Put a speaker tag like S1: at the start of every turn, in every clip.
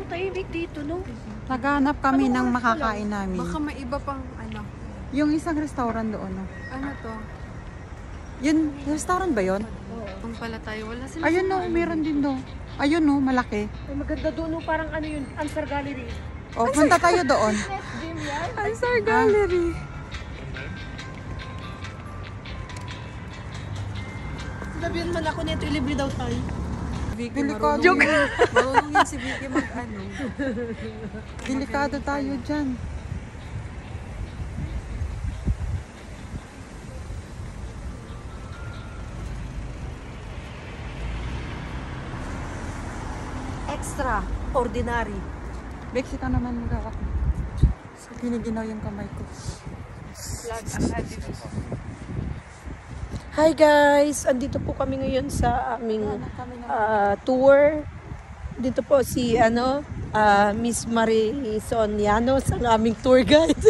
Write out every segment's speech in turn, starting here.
S1: tahimik dito, no?
S2: Naghanap kami ng makakain namin.
S3: Baka may iba pang ano.
S2: Yung isang restaurant doon, no?
S3: Ano to?
S2: Yun, restaurant ba yun?
S3: Kung pala tayo, wala sila.
S2: Ayun no, meron din do. Ayun no, malaki.
S1: Ay, maganda doon, no? Parang ano yun, Ansar Gallery.
S2: O, punta tayo doon.
S1: Gym yan.
S3: Ansar Gallery.
S1: Sabihan man ako nito, ilibre daw tayo.
S3: Vicky,
S2: Delikado.
S3: marunong yun si Vicky mag-ano.
S2: Delikado tayo dyan.
S1: Extraordinary.
S2: Bexi ka naman mag-awak. Giniginaw yung kamay ko.
S1: Hi guys! Andito po kami ngayon sa aming tour. Dito po si Miss Marison Llanos, ang aming tour guide.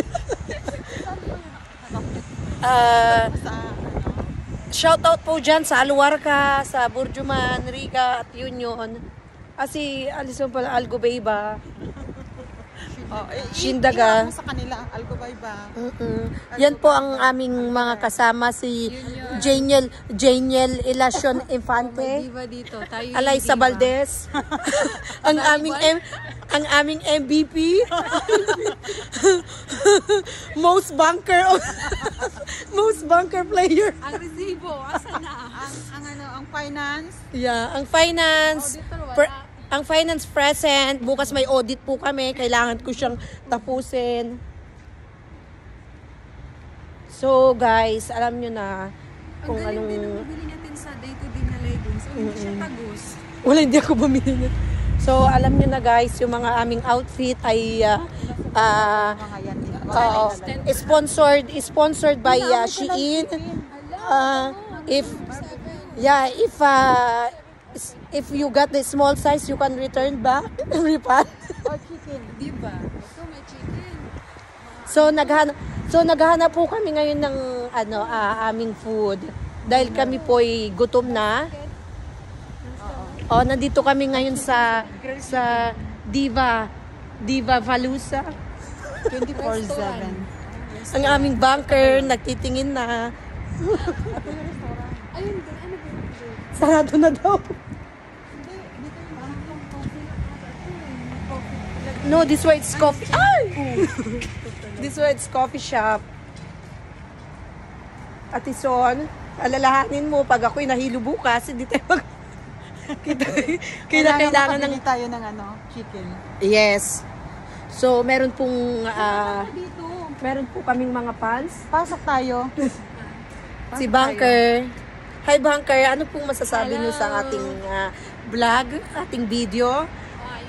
S1: Shout out po dyan sa Aluarca, sa Burjuman, Riga at Union. Si Alison pala, Algobeyba. Shindaga.
S2: Sa kanila, Algobayba.
S1: Yan po ang aming mga kasama, si Janiel Ilacion Infante,
S3: Diba dito? Tayo yung
S1: Alaysa
S3: diva.
S1: Valdez, ang aming MVP, most bunker player.
S3: Ang resibo, asa na?
S2: Ang finance.
S1: Yeah, ang finance, ang finance present. Bukas may audit po kami, kailangan ko siyang tapusin. So guys, alam nyo na kung
S3: Ang galing
S1: anong...
S3: din ang mabili natin sa day-to-day na leggings. So, hindi siya tagos.
S1: Wala, hindi ako bumili nito. So, alam nyo na guys, yung mga aming outfit ay
S2: Mga yan.
S1: sponsored by Shein. If you got the small size, you can return back. Refund.
S2: Or chicken.
S3: Diba? Ito may chicken.
S1: So naghahanap po kami ngayon ng aming food dahil kami po ay gutom na. Nandito kami ngayon sa Diva Valusa.
S2: 24/7.
S1: Ang aming bunker nagtitingin na.
S3: Ayun din, ano ba yun?
S1: Sarado na daw. No, this way it's coffee. Ay! This way it's coffee shop. Ate Son, alalahanin mo pag ako'y nahilo bukas, hindi tayo kailangan ng...
S2: tayo ng chicken.
S1: Yes. So, meron pong meron po kaming mga pants.
S2: Pasok tayo.
S1: Si Bunker. Hi Bunker, ano pong masasabi niyo sa ating vlog, ating video?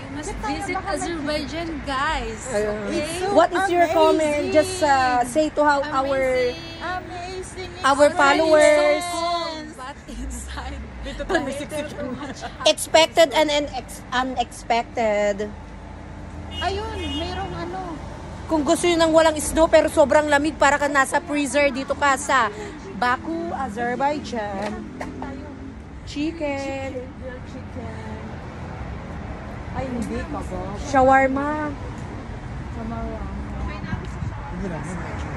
S3: You must visit Azerbaijan, guys. Okay?
S1: What is your comment? Just say to how our followers
S3: But inside,
S1: expected and unexpected.
S2: Ayun, mayroong
S1: Kung gusto nyo ng walang snow pero sobrang lamig para ka nasa freezer, dito ka sa Baku, Azerbaijan. Chicken.
S2: Ay, hindi ka ba?
S1: Shawarma.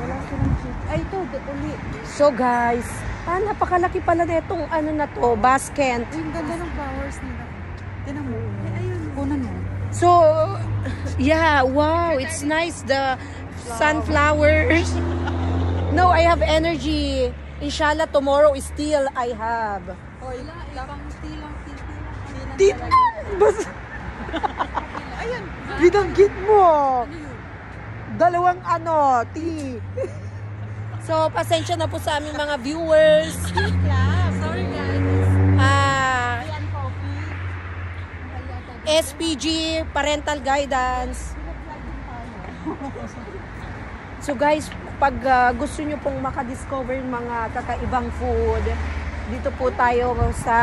S2: Wala silang chicken. Ay, ito, uli.
S1: So guys, napakalaki pala netong na to, basket.
S2: Yung ganda ng flowers nila. Tinan mo. Ayun. Kunan mo.
S1: So, yeah, wow, it's nice, the sunflowers. No, I have energy. Inshallah, tomorrow is still I have.
S2: Oy,
S3: ibang tilang.
S1: Tita! Ayan, binanggit mo. Dalawang tea. So, pasensya na po sa aming mga viewers.
S3: Sorry guys.
S1: SPG, parental guidance. So guys, pag gusto nyo pong makadiscover ng mga kakaibang food, dito po tayo sa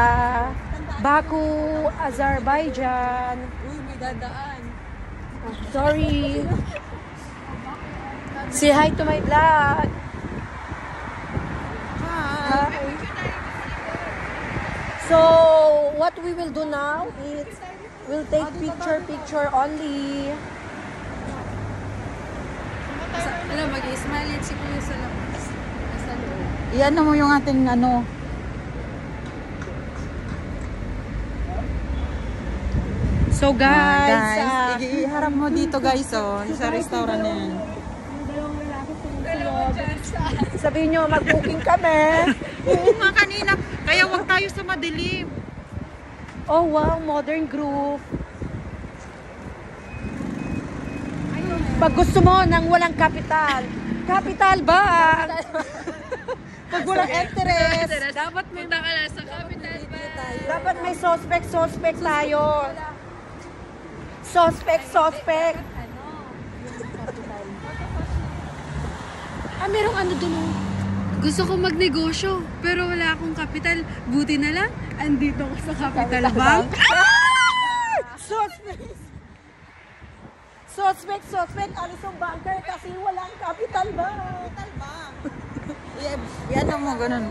S1: Baku, Azerbaijan.
S3: Uy, may dadaan.
S1: Sorry. Say hi to my vlog. Hi. So, what we will do now is We'll take picture only.
S3: Alam, mag-i-smile yan si Kuya sa labas. Nasa loob.
S2: Iyan na mo yung ating ano.
S1: So guys,
S2: iharap mo dito guys, oh. Sa restaurant na yan.
S1: sabihin nyo, mag-booking kami.
S2: Oo nga kanina. Kaya wag tayo sa madilim.
S1: Oh wow, modern group. Pag gusto mo nang walang kapital, capital ba?
S2: Pag walang interest.
S3: Dapat may nakala sa capital ba?
S1: Dapat may suspect tayo. Suspect. Merong ano dun oh.
S3: Gusto ko magnegosyo, pero wala akong kapital. Buti na lang, andito ko sa Capital Bank.
S1: Suspect, Alison Banker kasi walang capital ba?
S2: Yan mo ganun.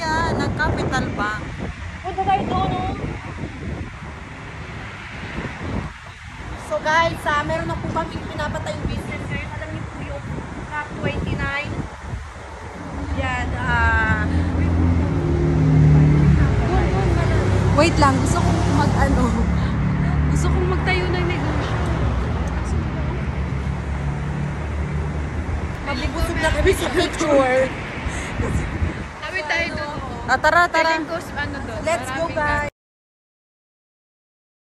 S2: Yan, ang Capital Bank.
S1: Punta tayo doon oh. So guys, meron na po kami pinapatayong business ngayon. Alam niyo po yung Cap 29. Yan,
S3: Wait lang, gusto kong gusto kong magtayo ng negosyo.
S1: mabibusog na kami sa picture.
S3: Kami tayo doon.
S2: Tara.
S3: Feeling ko, ano doon?
S1: Let's go
S3: maraming
S1: guys.